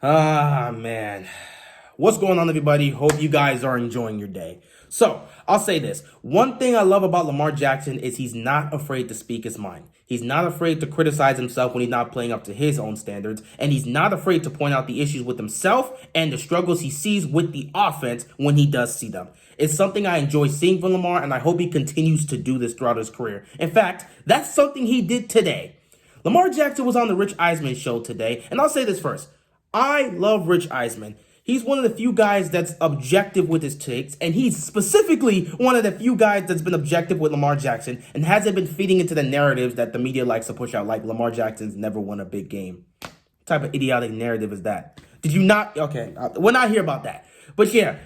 Man. What's going on, everybody? Hope you guys are enjoying your day. So, I'll say this. One thing I love about Lamar Jackson is he's not afraid to speak his mind. He's not afraid to criticize himself when he's not playing up to his own standards. And he's not afraid to point out the issues with himself and the struggles he sees with the offense when he does see them. It's something I enjoy seeing from Lamar, and I hope he continues to do this throughout his career. In fact, that's something he did today. Lamar Jackson was on the Rich Eisen show today, and I'll say this first. I love Rich Eisen. He's one of the few guys that's objective with his takes, and he's specifically one of the few guys that's been objective with Lamar Jackson and hasn't been feeding into the narratives that the media likes to push out, like Lamar Jackson's never won a big game. What type of idiotic narrative is that? Did you not? Okay, we're not here about that. But yeah,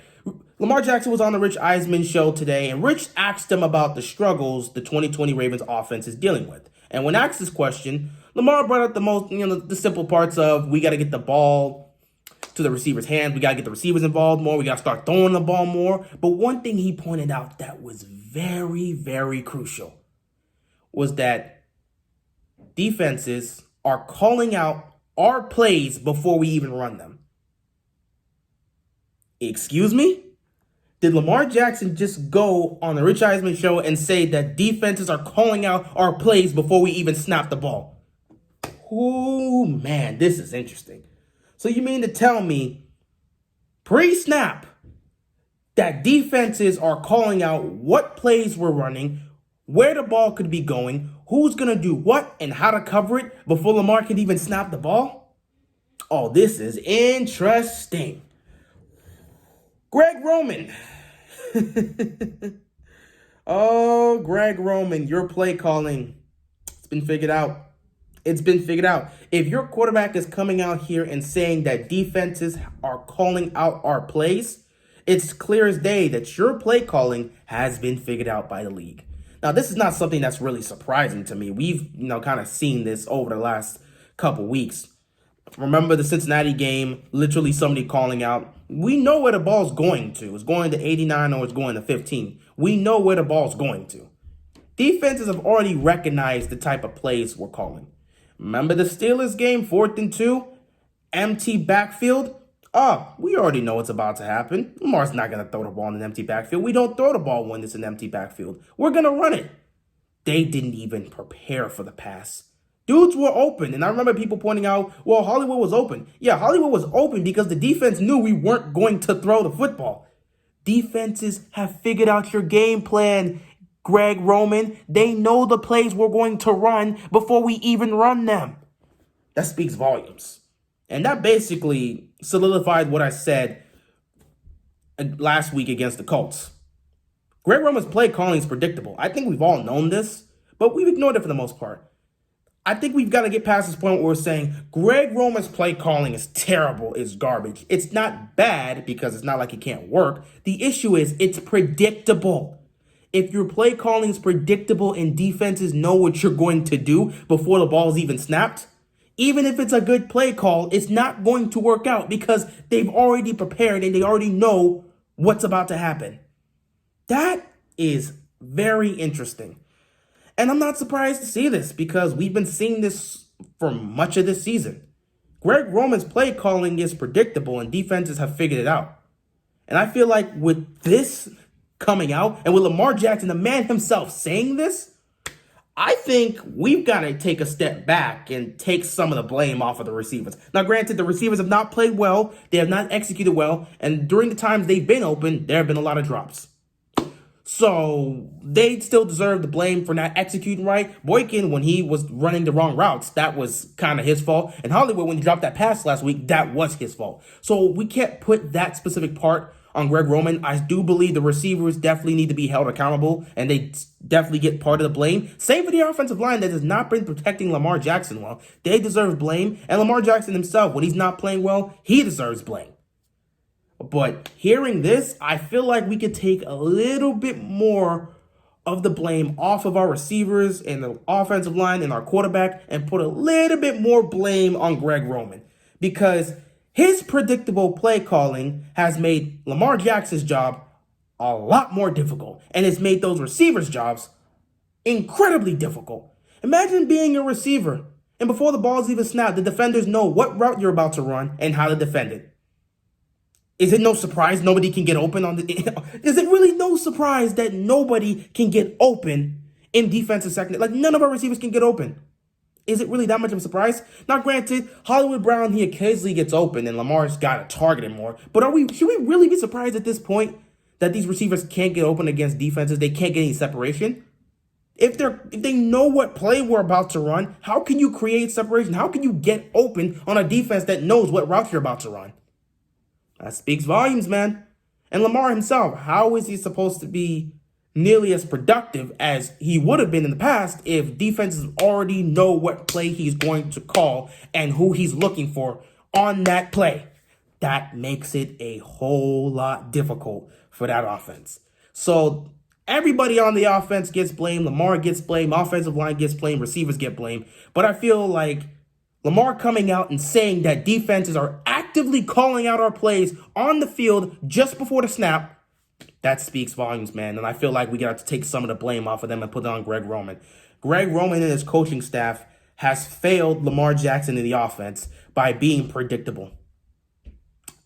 Lamar Jackson was on the Rich Eisen show today, and Rich asked him about the struggles the 2020 Ravens offense is dealing with. And when asked this question, Lamar brought up the simple parts of we got to get the ball to the receiver's hands. We got to get the receivers involved more. We got to start throwing the ball more. But one thing he pointed out that was very, very crucial was that defenses are calling out our plays before we even run them. Excuse me? Did Lamar Jackson just go on the Rich Eisen show and say that defenses are calling out our plays before we even snap the ball? Oh, man, this is interesting. So you mean to tell me, pre-snap, that defenses are calling out what plays we're running, where the ball could be going, who's going to do what, and how to cover it before Lamar can even snap the ball? Oh, this is interesting. Greg Roman. Oh, Greg Roman, your play calling, it's been figured out. It's been figured out. If your quarterback is coming out here and saying that defenses are calling out our plays, it's clear as day that your play calling has been figured out by the league. Now, this is not something that's really surprising to me. We've, kind of seen this over the last couple weeks. Remember the Cincinnati game, literally somebody calling out, we know where the ball's going to. It's going to 89 or it's going to 15. We know where the ball's going to. Defenses have already recognized the type of plays we're calling. Remember the Steelers game, 4th and 2, empty backfield? We already know what's about to happen. Lamar's not going to throw the ball in an empty backfield. We don't throw the ball when it's an empty backfield. We're going to run it. They didn't even prepare for the pass. Dudes were open, and I remember people pointing out, well, Hollywood was open. Yeah, Hollywood was open because the defense knew we weren't going to throw the football. Defenses have figured out your game plan, Greg Roman. They know the plays we're going to run before we even run them. That speaks volumes. And that basically solidified what I said last week against the Colts. Greg Roman's play calling is predictable. I think we've all known this, but we've ignored it for the most part. I think we've got to get past this point where we're saying Greg Roman's play calling is terrible, is garbage. It's not bad because it's not like it can't work. The issue is it's predictable. If your play calling is predictable and defenses know what you're going to do before the ball is even snapped, even if it's a good play call, it's not going to work out because they've already prepared and they already know what's about to happen. That is very interesting. And I'm not surprised to see this because we've been seeing this for much of this season. Greg Roman's play calling is predictable and defenses have figured it out. And I feel like with this coming out and with Lamar Jackson, the man himself, saying this, I think we've got to take a step back and take some of the blame off of the receivers. Now, granted, the receivers have not played well. They have not executed well. And during the times they've been open, there have been a lot of drops. So they still deserve the blame for not executing right. Boykin, when he was running the wrong routes, that was kind of his fault. And Hollywood, when he dropped that pass last week, that was his fault. So we can't put that specific part on Greg Roman. I do believe the receivers definitely need to be held accountable, and they definitely get part of the blame. Same for the offensive line that has not been protecting Lamar Jackson well. They deserve blame. And Lamar Jackson himself, when he's not playing well, he deserves blame. But hearing this, I feel like we could take a little bit more of the blame off of our receivers and the offensive line and our quarterback and put a little bit more blame on Greg Roman because his predictable play calling has made Lamar Jackson's job a lot more difficult and it's made those receivers' jobs incredibly difficult. Imagine being a receiver And before the ball's even snapped, the defenders know what route you're about to run and how to defend it. Is it no surprise nobody can get open on the... Is it really no surprise that nobody can get open in defensive secondary? Like, none of our receivers can get open. Is it really that much of a surprise? Now, granted, Hollywood Brown, he occasionally gets open, and Lamar's got to target him more. But should we really be surprised at this point that these receivers can't get open against defenses? They can't get any separation? If they know what play we're about to run, how can you create separation? How can you get open on a defense that knows what route you're about to run? That speaks volumes, man. And Lamar himself, how is he supposed to be nearly as productive as he would have been in the past if defenses already know what play he's going to call and who he's looking for on that play? That makes it a whole lot difficult for that offense. So everybody on the offense gets blamed. Lamar gets blamed. Offensive line gets blamed. Receivers get blamed. But I feel like Lamar coming out and saying that defenses are actively calling out our plays on the field just before the snap, that speaks volumes, man. And I feel like we got to take some of the blame off of them and put it on Greg Roman. Greg Roman and his coaching staff has failed Lamar Jackson in the offense by being predictable.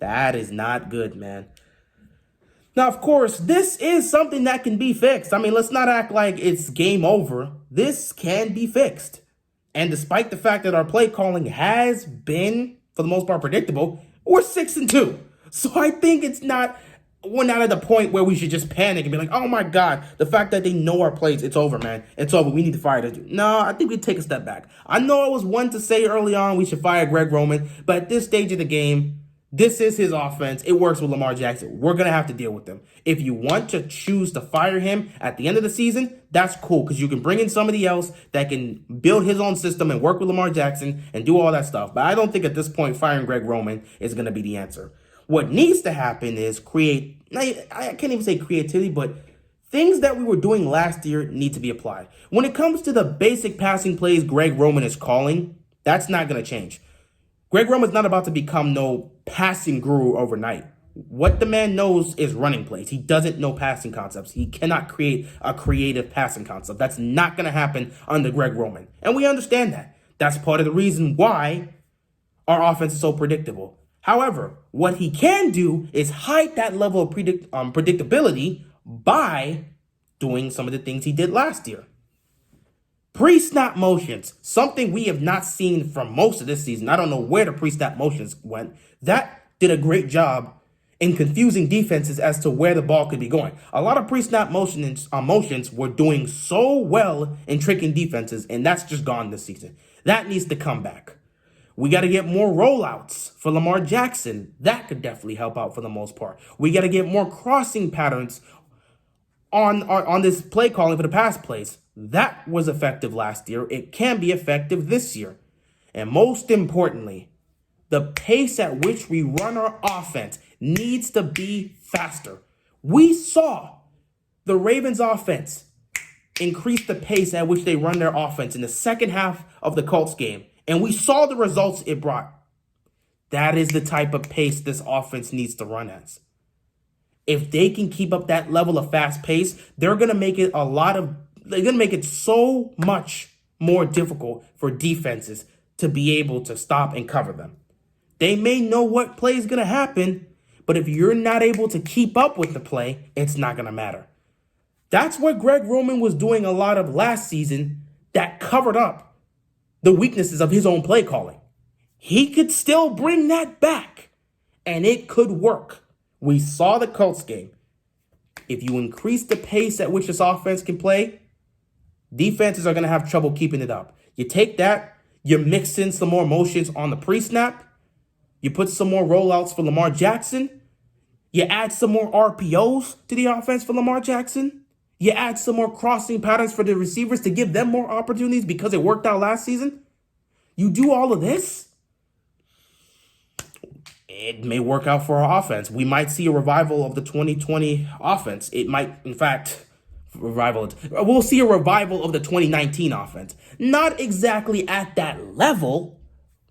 That is not good, man. Now, of course, this is something that can be fixed. I mean, let's not act like it's game over. This can be fixed. And despite the fact that our play calling has been, for the most part, predictable, we're 6-2. So I think we're not at the point where we should just panic and be like, oh my God, the fact that they know our plays, it's over, man. It's over. We need to fire this dude. No, I think we take a step back. I know I was one to say early on we should fire Greg Roman, but at this stage of the game, this is his offense. It works with Lamar Jackson. We're going to have to deal with them. If you want to choose to fire him at the end of the season, that's cool because you can bring in somebody else that can build his own system and work with Lamar Jackson and do all that stuff. But I don't think at this point firing Greg Roman is going to be the answer. What needs to happen is I can't even say creativity, but things that we were doing last year need to be applied. When it comes to the basic passing plays Greg Roman is calling, that's not going to change. Greg Roman's not about to become no passing guru overnight. What the man knows is running plays. He doesn't know passing concepts. He cannot create a creative passing concept. That's not going to happen under Greg Roman. And we understand that. That's part of the reason why our offense is so predictable. However, what he can do is hide that level of predictability by doing some of the things he did last year. Pre-snap motions, something we have not seen from most of this season. I don't know where the pre-snap motions went. That did a great job in confusing defenses as to where the ball could be going. A lot of pre-snap motions were doing so well in tricking defenses, and that's just gone this season. That needs to come back. We got to get more rollouts for Lamar Jackson. That could definitely help out for the most part. We got to get more crossing patterns on this play calling for the pass plays. That was effective last year. It can be effective this year. And most importantly, the pace at which we run our offense needs to be faster. We saw the Ravens offense increase the pace at which they run their offense in the second half of the Colts game. And we saw the results it brought. That is the type of pace this offense needs to run as. If they can keep up that level of fast pace, they're going to make it so much more difficult for defenses to be able to stop and cover them. They may know what play is going to happen, but if you're not able to keep up with the play, it's not going to matter. That's what Greg Roman was doing a lot of last season that covered up the weaknesses of his own play calling. He could still bring that back, and it could work. We saw the Colts game. If you increase the pace at which this offense can play, defenses are going to have trouble keeping it up. You take that, you mix in some more motions on the pre-snap, you put some more rollouts for Lamar Jackson, you add some more RPOs to the offense for Lamar Jackson, you add some more crossing patterns for the receivers to give them more opportunities because it worked out last season. You do all of this, it may work out for our offense. We might see a revival of the 2020 offense. It might, in fact, we'll see a revival of the 2019 offense. Not exactly at that level,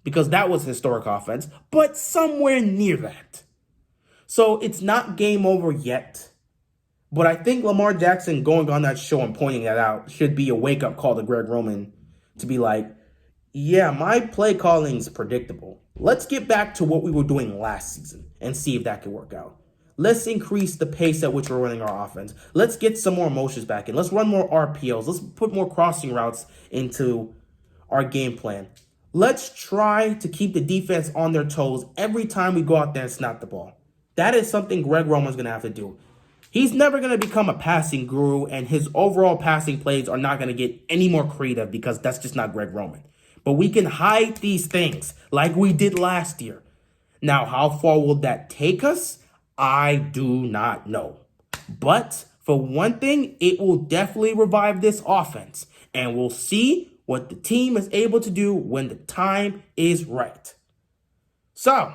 because that was historic offense, but somewhere near that. So it's not game over yet. But I think Lamar Jackson going on that show and pointing that out should be a wake-up call to Greg Roman to be like, Yeah, my play calling's predictable. Let's get back to what we were doing last season and see if that could work out. Let's increase the pace at which we're running our offense. Let's get some more motions back in. Let's run more RPOs. Let's put more crossing routes into our game plan. Let's try to keep the defense on their toes every time we go out there and snap the ball. That is something Greg Roman's going to have to do. He's never going to become a passing guru, and his overall passing plays are not going to get any more creative because that's just not Greg Roman. But we can hide these things like we did last year. Now, how far will that take us? I do not know. But for one thing, it will definitely revive this offense, and we'll see what the team is able to do when the time is right. So,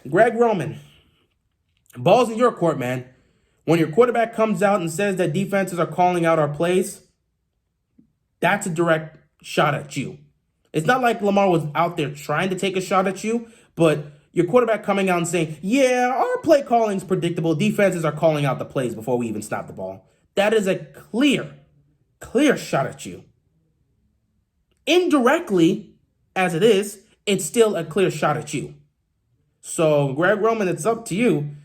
Greg Roman, ball's in your court, man. When your quarterback comes out and says that defenses are calling out our plays, that's a direct shot at you. It's not like Lamar was out there trying to take a shot at you, but your quarterback coming out and saying, yeah, our play calling's predictable. Defenses are calling out the plays before we even snap the ball. That is a clear shot at you. Indirectly, as it is, it's still a clear shot at you. So, Greg Roman, it's up to you.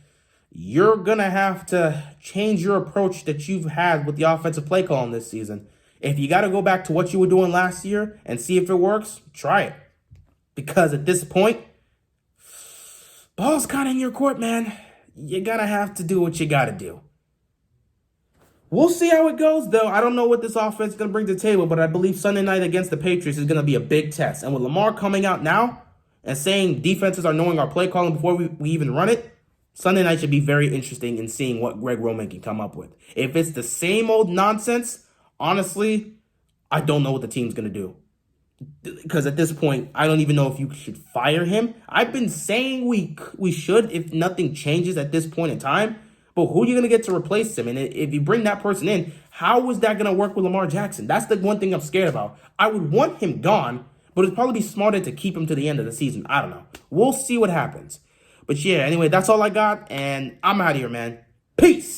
You're going to have to change your approach that you've had with the offensive play calling this season. If you got to go back to what you were doing last year and see if it works, try it. Because at this point, ball's kind of in your court, man. You're going to have to do what you got to do. We'll see how it goes, though. I don't know what this offense is going to bring to the table, but I believe Sunday night against the Patriots is going to be a big test. And with Lamar coming out now and saying defenses are knowing our play calling before we even run it, Sunday night should be very interesting in seeing what Greg Roman can come up with. If it's the same old nonsense, honestly, I don't know what the team's going to do. Because at this point, I don't even know if you should fire him. I've been saying we should if nothing changes at this point in time. But who are you going to get to replace him? And if you bring that person in, how is that going to work with Lamar Jackson? That's the one thing I'm scared about. I would want him gone, but it'd probably be smarter to keep him to the end of the season. I don't know. We'll see what happens. But yeah, anyway, that's all I got, and I'm out of here, man. Peace.